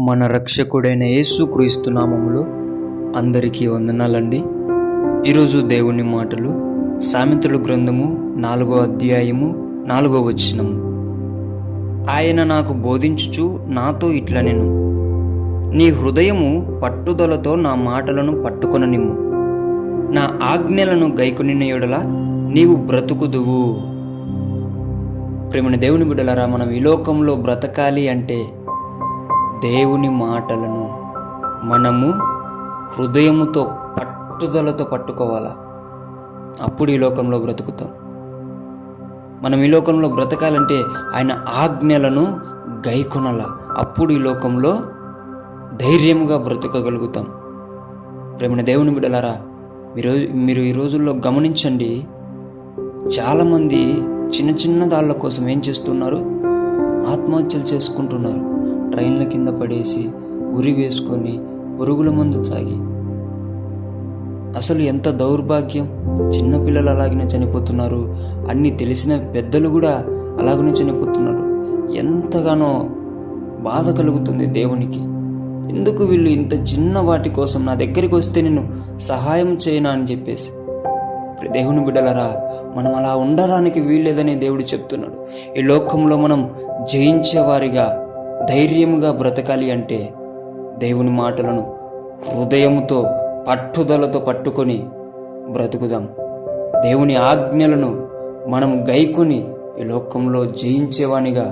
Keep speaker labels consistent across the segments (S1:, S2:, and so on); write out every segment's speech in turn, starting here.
S1: మన రక్షకుడైన యేసుక్రీస్తు నామములో అందరికీ వందనాలండి. ఈరోజు దేవుని మాటలు సామెతల గ్రంథము 4వ అధ్యాయము 4వ వచనము. ఆయన నాకు బోధించుచు నాతో ఇట్లనెను, నీ హృదయము పట్టుదలతో నా మాటలను పట్టుకొననిమ్ము, నా ఆజ్ఞలను గైకొనిన యెడల నీవు బ్రతుకుదువు. ప్రేమని దేవుని బిడ్డలారా, మనం ఈ లోకంలో బ్రతకాలి అంటే దేవుని మాటలను మనము హృదయముతో పట్టుదలతో పట్టుకోవాలా. అప్పుడు ఈ లోకంలో బ్రతుకుతాం. మనం ఈ లోకంలో బ్రతకాలంటే ఆయన ఆజ్ఞలను గైకొనాల. అప్పుడు ఈ లోకంలో ధైర్యంగా బ్రతకగలుగుతాం. ప్రేమని దేవుని బిడ్డలారా, మీరు ఈ రోజుల్లో గమనించండి, చాలామంది చిన్న చిన్న దాళ్ళ కోసం ఏం చేస్తున్నారు? ఆత్మహత్యలు చేసుకుంటున్నారు. ట్రైన్ల కింద పడేసి, ఉరి వేసుకొని, పురుగుల మందు తాగి. అసలు ఎంత దౌర్భాగ్యం! చిన్నపిల్లలు అలాగనే చనిపోతున్నారు. అన్నీ తెలిసిన పెద్దలు కూడా అలాగనే చనిపోతున్నారు. ఎంతగానో బాధ కలుగుతుంది దేవునికి. ఎందుకు వీళ్ళు ఇంత చిన్న వాటి కోసం నా దగ్గరికి వస్తే నేను సహాయం చేయనా అని చెప్పేసి. దేవుని బిడ్డలారా, మనం అలా ఉండడానికి వీల్లేదని దేవుడు చెప్తున్నాడు. ఈ లోకంలో మనం జయించేవారిగా ధైర్యముగా బ్రతకాలి అంటే దేవుని మాటలను హృదయముతో పట్టుదలతో పట్టుకొని బ్రతుకుదాం. దేవుని ఆజ్ఞలను మనం గైకొని ఈ లోకంలో జయించేవానిగా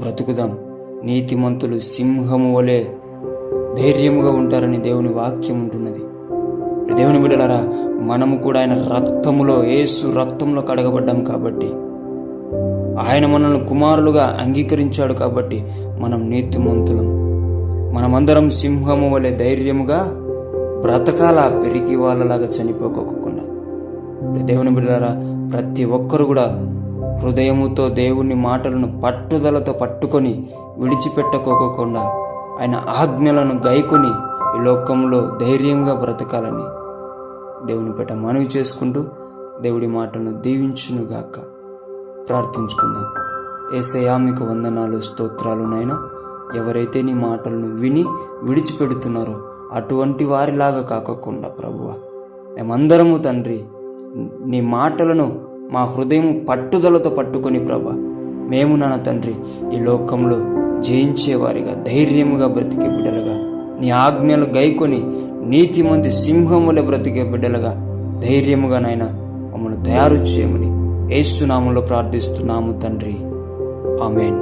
S1: బ్రతుకుదాం. నీతిమంతులు సింహము వలె ధైర్యముగా ఉంటారని దేవుని వాక్యం ఉంటున్నది. దేవుని బిడ్డలారా, మనము కూడా ఆయన రక్తములో, యేసు రక్తంలో కడగబడ్డాం కాబట్టి, ఆయన మనల్ని కుమారులుగా అంగీకరించాడు కాబట్టి మనం నీతిమంతులం. మనమందరం సింహము వలె ధైర్యముగా బ్రతకాల, పెరిగి వాళ్ళలాగా చనిపోకోకుండా. దేవుని బిడ్డలారా, ప్రతి ఒక్కరు కూడా హృదయముతో దేవుని మాటలను పట్టుదలతో పట్టుకొని విడిచిపెట్టుకోకుండా ఆయన ఆజ్ఞలను గైకొని ఈ లోకంలో ధైర్యంగా బ్రతకాలని దేవుని పేట మనవి చేసుకుంటూ దేవుడి మాటలను దీవించునుగాక. ప్రార్థించుకుందాం. యేసయ్యా, మీకు వందనాలు, స్తోత్రాలు నాయనా. ఎవరైతే నీ మాటలను విని విడిచిపెడుతున్నారో అటువంటి వారిలాగా కాకుండా ప్రభువా, మేమందరము తండ్రి నీ మాటలను మా హృదయం పట్టుదలతో పట్టుకొని ప్రభా, మేము నాన్న తండ్రి ఈ లోకంలో జయించేవారిగా ధైర్యముగా బ్రతికే బిడ్డలుగా, నీ ఆజ్ఞలు గైకొని నీతిమంతి సింహముల బ్రతికే బిడ్డలుగా ధైర్యముగా నాయన మమ్మల్ని తయారు చేయమని యేసు నామములో ప్రార్థిస్తున్నాము తండ్రి. ఆమేన్.